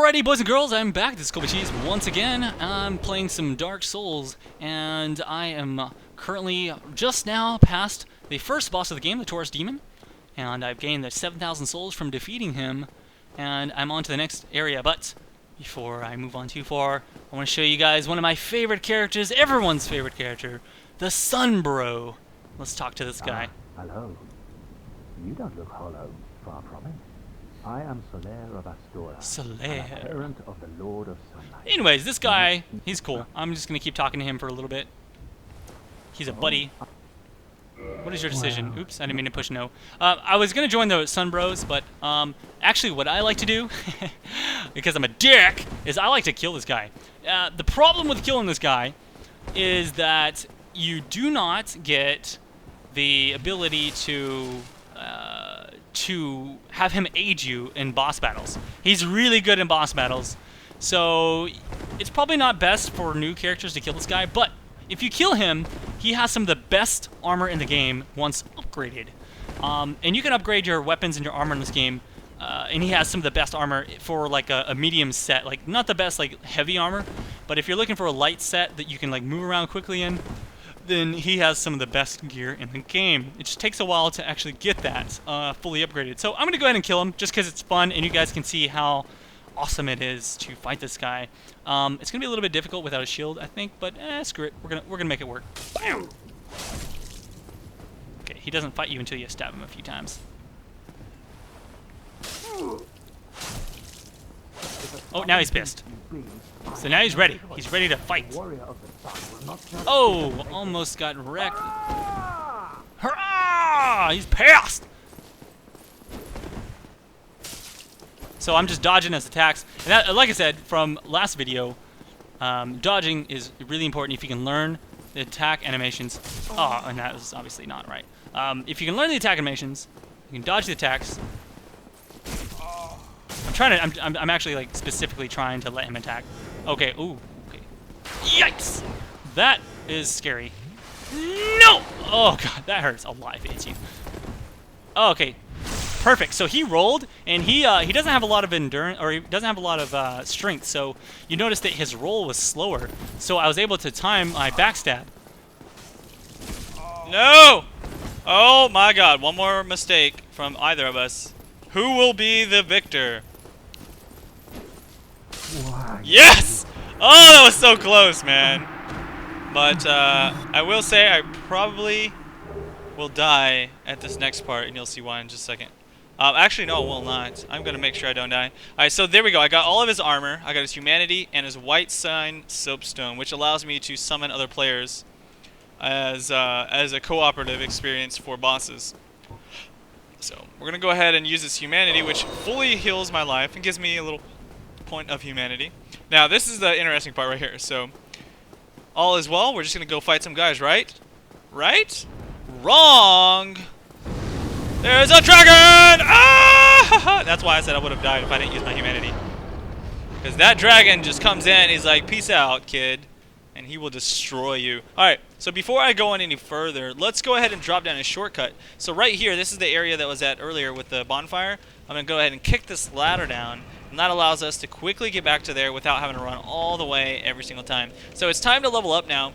Alrighty, boys and girls, I'm back. This is Kobe Cheese once again. I'm playing some Dark Souls, and I am currently just now past the first boss of the game, the Taurus Demon, and I've gained the 7,000 souls from defeating him, and I'm on to the next area. But before I move on too far, I want to show you guys one of my favorite characters, everyone's favorite character, the SUNBRO. Let's talk to this guy. Hello. You don't look hollow, far from it. I am Solaire of Astora, Solaire. parent of the Lord of Sunlight. Anyways, this guy, he's cool. I'm just going to keep talking to him for a little bit. He's a buddy. What is your decision? Wow. Oops, I didn't mean to push no. I was going to join the SUNBROs, but actually what I like to do, because I'm a dick, is I like to kill this guy. The problem with killing this guy is that you do not get the ability to have him aid you in boss battles. He's really good in boss battles, so it's probably not best for new characters to kill this guy, but if you kill him, he has some of the best armor in the game once upgraded. And you can upgrade your weapons and your armor in this game, and he has some of the best armor for like a medium set, like not the best like heavy armor, but if you're looking for a light set that you can like move around quickly in, then he has some of the best gear in the game. It just takes a while to actually get that fully upgraded. So I'm going to go ahead and kill him just because it's fun and you guys can see how awesome it is to fight this guy. It's going to be a little bit difficult without a shield, I think, but screw it. We're gonna make it work. Bam! Okay, he doesn't fight you until you stab him a few times. Oh, now he's pissed. So now he's ready. He's ready to fight. Oh, almost got wrecked. Hurrah! He's pissed! So I'm just dodging his attacks. And that, like I said from last video, dodging is really important if you can learn the attack animations. Oh, and that was obviously not right. If you can learn the attack animations, you can dodge the attacks. I'm actually like specifically trying to let him attack. Okay, ooh, okay. Yikes! That is scary. No! Oh god, that hurts a lot if it hits you. Oh, okay. Perfect. So he rolled, and he doesn't have a lot of endurance, or he doesn't have a lot of strength. So you notice that his roll was slower. So I was able to time my backstab. No! Oh my god, one more mistake from either of us. Who will be the victor? Why? Yes! Oh, that was so close, man. But I will say I probably will die at this next part, and you'll see why in just a second. Actually, no, it will not. I'm going to make sure I don't die. Alright, so there we go. I got all of his armor. I got his humanity and his white sign soapstone, which allows me to summon other players as a cooperative experience for bosses. So we're going to go ahead and use this humanity, which fully heals my life and gives me a little point of humanity. Now, this is the interesting part right here. So, all is well. We're just going to go fight some guys, right? Right? Wrong! There's a dragon! Ah! That's why I said I would have died if I didn't use my humanity. Because that dragon just comes in, he's like, peace out, kid. And he will destroy you. Alright, so before I go on any further, let's go ahead and drop down a shortcut. So right here, this is the area that was at earlier with the bonfire. I'm going to go ahead and kick this ladder down. And that allows us to quickly get back to there without having to run all the way every single time. So it's time to level up now.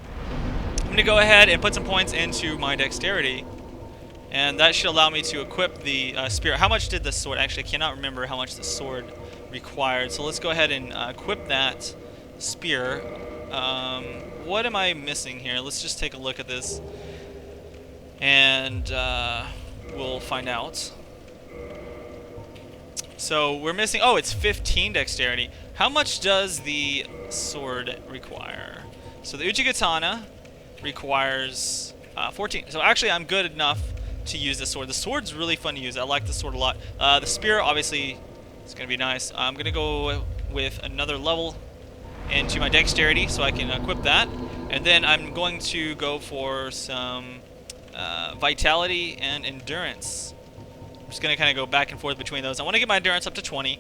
I'm going to go ahead and put some points into my dexterity. And that should allow me to equip the spear. How much did the sword? Actually, I cannot remember how much the sword required. So let's go ahead and equip that spear. What am I missing here? Let's just take a look at this. And we'll find out. So we're missing, oh, it's 15 dexterity. How much does the sword require? So the Uchigatana requires 14. So actually I'm good enough to use the sword. The sword's really fun to use. I like the sword a lot. The spear, obviously, is going to be nice. I'm going to go with another level into my dexterity so I can equip that. And then I'm going to go for some vitality and endurance. I'm just going to kind of go back and forth between those. I want to get my endurance up to 20,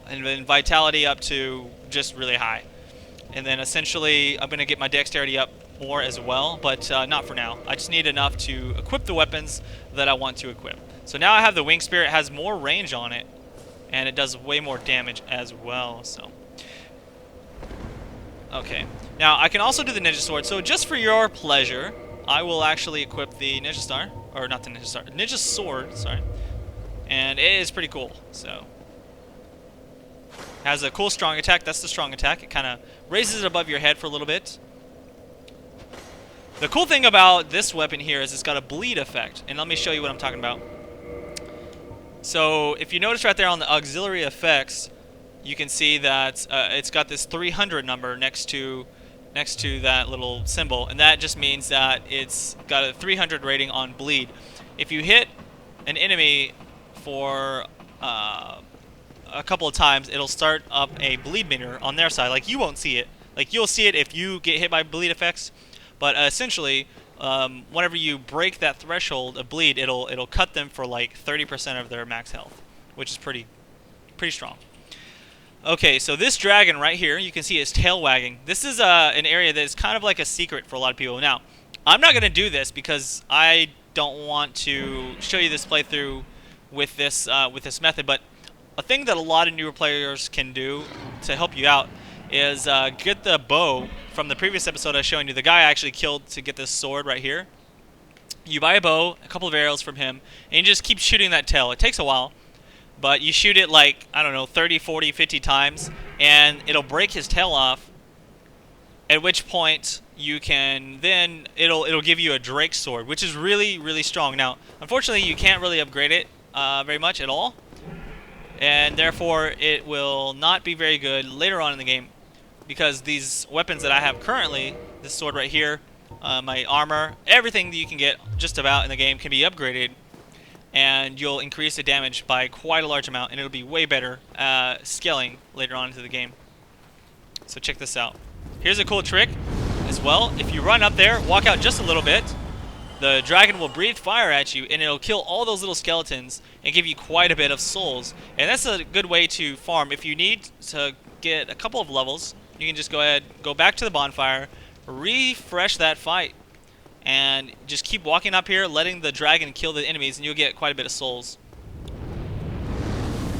and then vitality up to just really high. And then essentially, I'm going to get my dexterity up more as well, but not for now. I just need enough to equip the weapons that I want to equip. So now I have the wing spear. It has more range on it, and it does way more damage as well. So, okay. Now I can also do the Ninja Sword. So just for your pleasure, I will actually equip the Ninja Star, or not the Ninja Star, Ninja Sword. Sorry, and it is pretty cool. So, has a cool strong attack. That's the strong attack. It kind of raises it above your head for a little bit. The cool thing about this weapon here is it's got a bleed effect, and let me show you what I'm talking about. So if you notice right there on the auxiliary effects, you can see that it's got this 300 number next to that little symbol, and that just means that it's got a 300 rating on bleed. If you hit an enemy for a couple of times, it'll start up a bleed meter on their side. Like, you won't see it. Like, you'll see it if you get hit by bleed effects, but essentially, whenever you break that threshold of bleed, it'll cut them for like 30% of their max health, which is pretty strong. Okay, so this dragon right here, you can see his tail wagging. This is an area that is kind of like a secret for a lot of people. Now, I'm not going to do this because I don't want to show you this playthrough with this method, but a thing that a lot of newer players can do to help you out is get the bow from the previous episode I was showing you. The guy I actually killed to get this sword right here. You buy a bow, a couple of arrows from him, and you just keep shooting that tail. It takes a while, but you shoot it like, I don't know, 30, 40, 50 times, and it'll break his tail off, at which point you can then, it'll give you a Drake sword, which is really, really strong. Now, unfortunately, you can't really upgrade it very much at all, and therefore it will not be very good later on in the game, because these weapons that I have currently, this sword right here, my armor, everything that you can get just about in the game can be upgraded, and you'll increase the damage by quite a large amount, and it'll be way better scaling later on into the game. So check this out. Here's a cool trick as well. If you run up there, walk out just a little bit, the dragon will breathe fire at you, and it'll kill all those little skeletons and give you quite a bit of souls. And that's a good way to farm. If you need to get a couple of levels, you can just go ahead, go back to the bonfire, refresh that fight, and just keep walking up here, letting the dragon kill the enemies, and you'll get quite a bit of souls.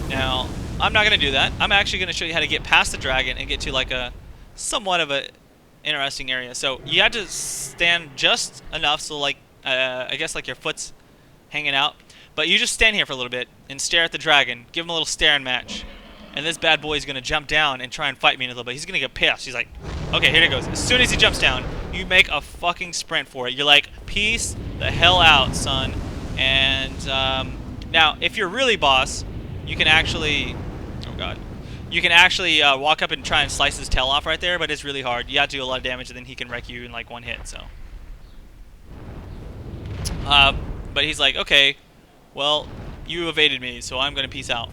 Now, I'm not going to do that. I'm actually going to show you how to get past the dragon and get to like a somewhat of a interesting area. So you have to stand just enough so like I guess like your foot's hanging out, but you just stand here for a little bit and stare at the dragon. Give him a little staring match, and this bad boy is going to jump down and try and fight me in a little bit. He's going to get pissed. He's like, okay, here it goes. As soon as he jumps down, you make a fucking sprint for it. You're like, peace the hell out, son. And now, if you're really boss, you can actually, oh god, you can actually walk up and try and slice his tail off right there, but it's really hard. You have to do a lot of damage, and then he can wreck you in like one hit. So, but he's like, okay, well, you evaded me, so I'm gonna peace out.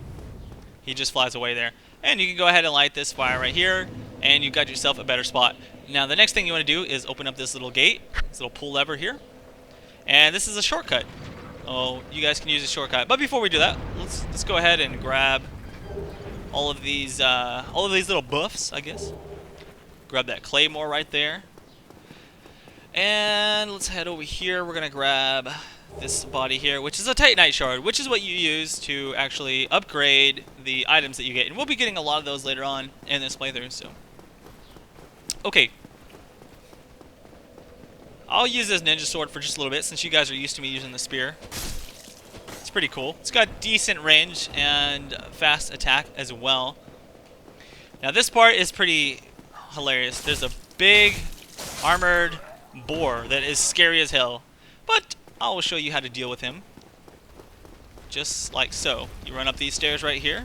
He just flies away there, and you can go ahead and light this fire right here, and you got yourself a better spot. Now, the next thing you want to do is open up this little gate, this little pull lever here, and this is a shortcut. Oh, you guys can use a shortcut. But before we do that, let's go ahead and grab all of these little buffs, I guess. Grab that claymore right there, and let's head over here. We're gonna grab this body here, which is a Titanite shard, which is what you use to actually upgrade the items that you get, and we'll be getting a lot of those later on in this playthrough. So, okay. I'll use this ninja sword for just a little bit, since you guys are used to me using the spear. It's pretty cool. It's got decent range and fast attack as well. Now this part is pretty hilarious. There's a big armored boar that is scary as hell, but I will show you how to deal with him. Just like so. You run up these stairs right here.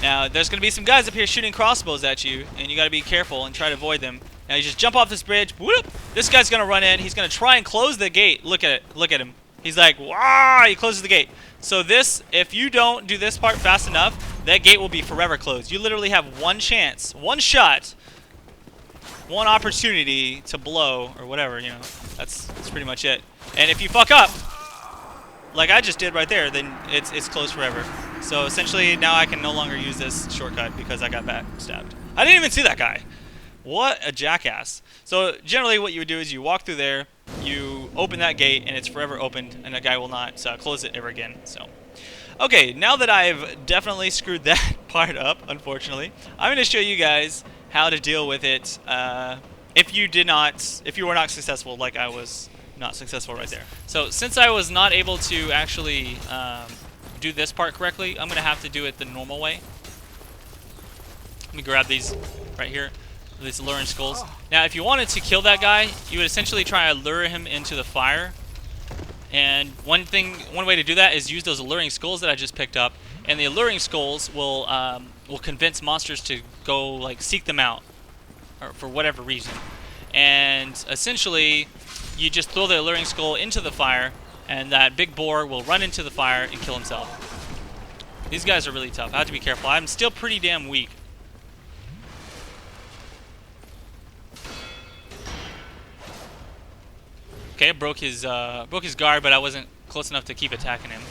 Now there's going to be some guys up here shooting crossbows at you, and you got to be careful and try to avoid them. Now you just jump off this bridge. Whoop! This guy's gonna run in. He's gonna try and close the gate. Look at it. Look at him. He's like, wow! He closes the gate. So this, if you don't do this part fast enough, that gate will be forever closed. You literally have one chance, one shot, one opportunity to blow or whatever. You know, that's pretty much it. And if you fuck up, like I just did right there, then it's closed forever. So essentially, now I can no longer use this shortcut because I got backstabbed. I didn't even see that guy. What a jackass. So generally what you would do is you walk through there, you open that gate, and it's forever opened, and the guy will not close it ever again. So Okay, now that I've definitely screwed that part up, unfortunately, I'm going to show you guys how to deal with it if you were not successful, like I was not successful right there. So since I was not able to actually do this part correctly, I'm going to have to do it the normal way. Let me grab these right here, these alluring skulls. Now, if you wanted to kill that guy, you would essentially try to lure him into the fire. And one way to do that is use those alluring skulls that I just picked up, and the alluring skulls will convince monsters to go like seek them out, or for whatever reason. And essentially, you just throw the alluring skull into the fire, and that big boar will run into the fire and kill himself. These guys are really tough. I have to be careful. I'm still pretty damn weak. Okay, broke his guard, but I wasn't close enough to keep attacking him.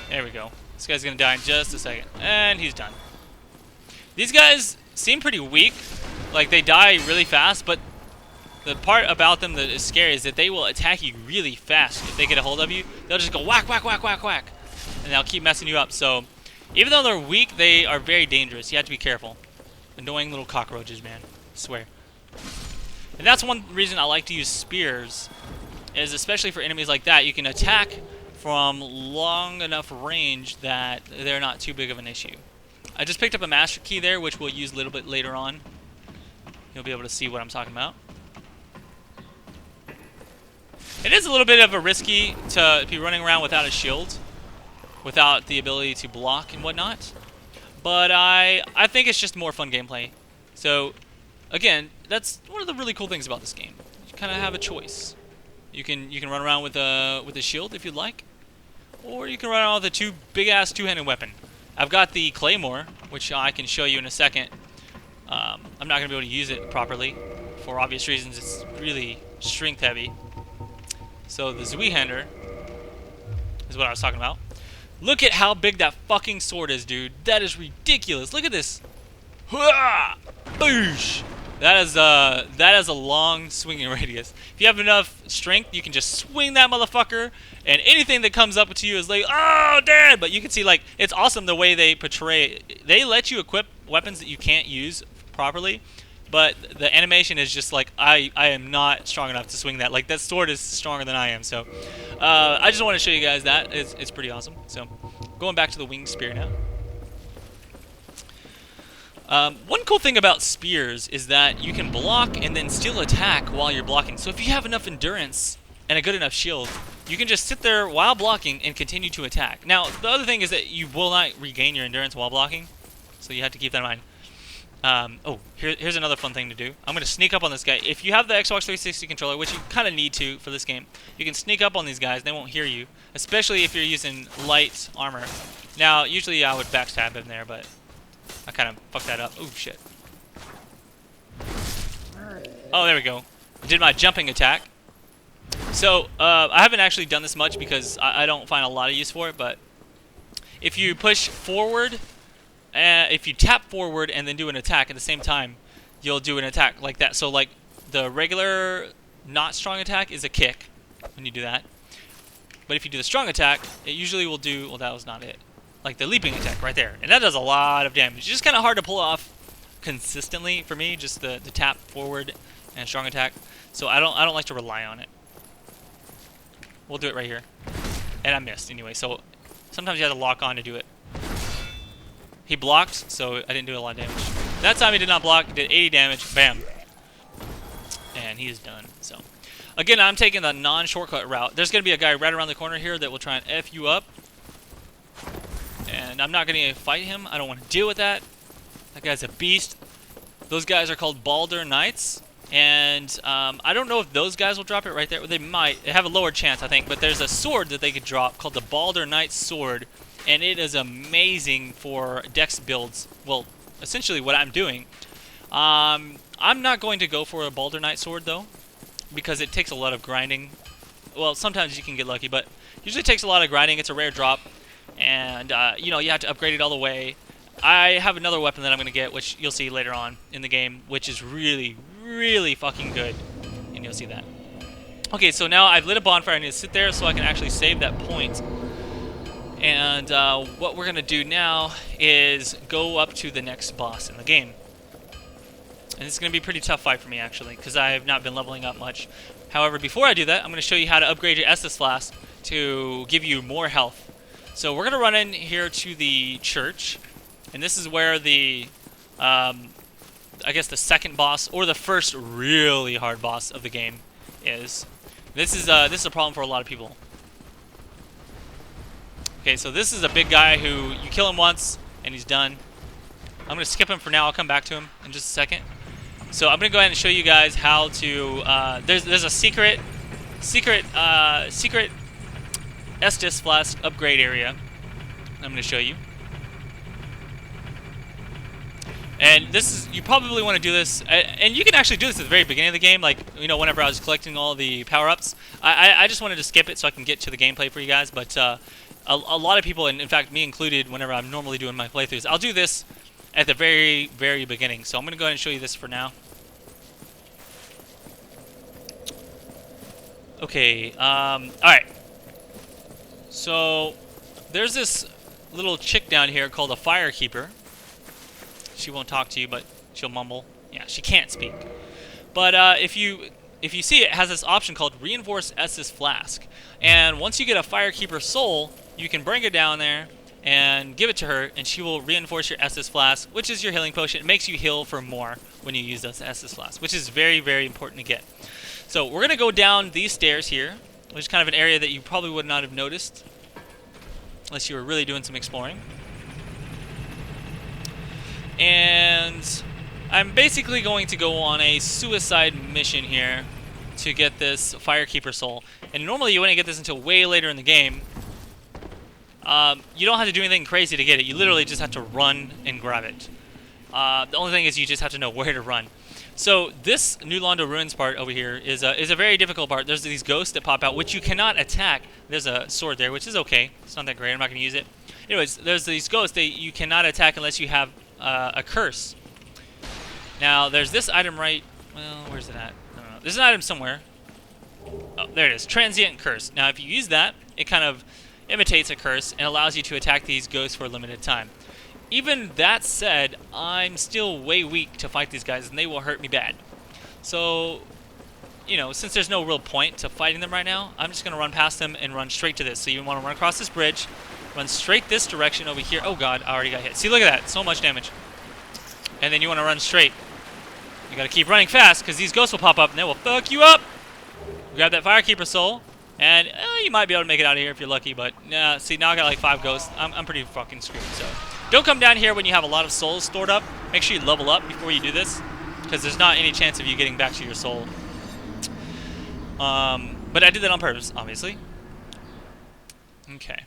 There we go. This guy's gonna die in just a second, and he's done. These guys seem pretty weak, like they die really fast, but the part about them that is scary is that they will attack you really fast. If they get a hold of you, they'll just go whack, whack, whack, whack, whack, and they'll keep messing you up. So even though they're weak, they are very dangerous. You have to be careful. Annoying little cockroaches, man. I swear. And that's one reason I like to use spears, is especially for enemies like that, you can attack from long enough range that they're not too big of an issue. I just picked up a master key there, which we'll use a little bit later on. You'll be able to see what I'm talking about. It is a little bit of a risky to be running around without a shield, without the ability to block and whatnot. But I think it's just more fun gameplay. So, again, that's one of the really cool things about this game. You kind of have a choice. You can run around with a shield if you'd like, or you can run around with a big-ass two-handed weapon. I've got the claymore, which I can show you in a second. I'm not going to be able to use it properly for obvious reasons. It's really strength-heavy. So the Zweihander is what I was talking about. Look at how big that fucking sword is, dude. That is ridiculous. Look at this. Boosh! That is a long swinging radius. If you have enough strength, you can just swing that motherfucker, and anything that comes up to you is like, oh, dead! But you can see, like, it's awesome the way they portray it. They let you equip weapons that you can't use properly, but the animation is just like, I am not strong enough to swing that. Like, that sword is stronger than I am, so I just want to show you guys that. It's pretty awesome. So, going back to the winged spear now. One cool thing about spears is that you can block and then still attack while you're blocking. So if you have enough endurance and a good enough shield, you can just sit there while blocking and continue to attack. Now, the other thing is that you will not regain your endurance while blocking, so you have to keep that in mind. Here's another fun thing to do. I'm going to sneak up on this guy. If you have the Xbox 360 controller, which you kind of need to for this game, you can sneak up on these guys. They won't hear you, especially if you're using light armor. Now, usually I would backstab him there, but I kind of fucked that up. Oh, shit. Oh, there we go. Did my jumping attack. So, I haven't actually done this much because I don't find a lot of use for it, but if you push forward, if you tap forward and then do an attack at the same time, you'll do an attack like that. So, like, the regular not strong attack is a kick when you do that. But if you do the strong attack, it usually will do... Well, that was not it. Like the leaping attack right there, and that does a lot of damage. It's just kind of hard to pull off consistently for me, just the tap forward and strong attack. So I don't like to rely on it. We'll do it right here, and I missed anyway. So sometimes you have to lock on to do it. He blocked, so I didn't do a lot of damage. That time he did not block. Did 80 damage. Bam, and he is done. So again, I'm taking the non-shortcut route. There's gonna be a guy right around the corner here that will try and F you up. And I'm not going to fight him. I don't want to deal with that. That guy's a beast. Those guys are called Balder Knights. And I don't know if those guys will drop it right there. They might. They have a lower chance, I think. But there's a sword that they could drop called the Balder Knight Sword. And it is amazing for dex builds. Well, essentially what I'm doing. I'm not going to go for a Balder Knight Sword, though. Because it takes a lot of grinding. Well, sometimes you can get lucky. But usually it takes a lot of grinding. It's a rare drop. And, you know, you have to upgrade it all the way. I have another weapon that I'm going to get, which you'll see later on in the game, which is really, really fucking good. And you'll see that. Okay, so now I've lit a bonfire. I need to sit there so I can actually save that point. And what we're going to do now is go up to the next boss in the game. And it's going to be a pretty tough fight for me, actually, because I have not been leveling up much. However, before I do that, I'm going to show you how to upgrade your Estus flask to give you more health. So we're going to run in here to the church. And this is where the, I guess the second boss, or the first really hard boss of the game is. This is a problem for a lot of people. Okay, so this is a big guy who you kill him once and he's done. I'm going to skip him for now. I'll come back to him in just a second. So I'm going to go ahead and show you guys how to... there's a secret Estus flask upgrade area I'm going to show you. And this is... You probably want to do this... And you can actually do this at the very beginning of the game. Like, you know, whenever I was collecting all the power-ups. I just wanted to skip it so I can get to the gameplay for you guys. But a lot of people, and in fact me included, whenever I'm normally doing my playthroughs, I'll do this at the very, very beginning. So I'm going to go ahead and show you this for now. Okay, alright. So, there's this little chick down here called a Firekeeper. She won't talk to you, but she'll mumble. Yeah, she can't speak. But if you see it has this option called Reinforced Estus Flask. And once you get a Firekeeper soul, you can bring it down there and give it to her, and she will reinforce your Estus Flask, which is your healing potion. It makes you heal for more when you use those Estus Flask, which is very, very important to get. So we're going to go down these stairs here, which is kind of an area that you probably would not have noticed unless you were really doing some exploring. And I'm basically going to go on a suicide mission here to get this Firekeeper soul. And normally you wouldn't get this until way later in the game. You don't have to do anything crazy to get it. You literally just have to run and grab it. The only thing is you just have to know where to run. So this New Londo Ruins part over here is a very difficult part. There's these ghosts that pop out, which you cannot attack. There's a sword there, which is okay. It's not that great. I'm not going to use it. Anyways, there's these ghosts that you cannot attack unless you have a curse. Now, there's this item right... Well, where's it at? I don't know. There's an item somewhere. Oh, there it is. Transient Curse. Now, if you use that, it kind of imitates a curse and allows you to attack these ghosts for a limited time. Even that said, I'm still way weak to fight these guys, and they will hurt me bad. So, you know, since there's no real point to fighting them right now, I'm just going to run past them and run straight to this. So you want to run across this bridge, run straight this direction over here. Oh god, I already got hit. See, look at that. So much damage. And then you want to run straight. You got to keep running fast, because these ghosts will pop up, and they will fuck you up. Grab that Firekeeper soul, and you might be able to make it out of here if you're lucky, but see, now I got like 5 ghosts. I'm pretty fucking screwed, so... Don't come down here when you have a lot of souls stored up. Make sure you level up before you do this, because there's not any chance of you getting back to your soul. But I did that on purpose, obviously. Okay.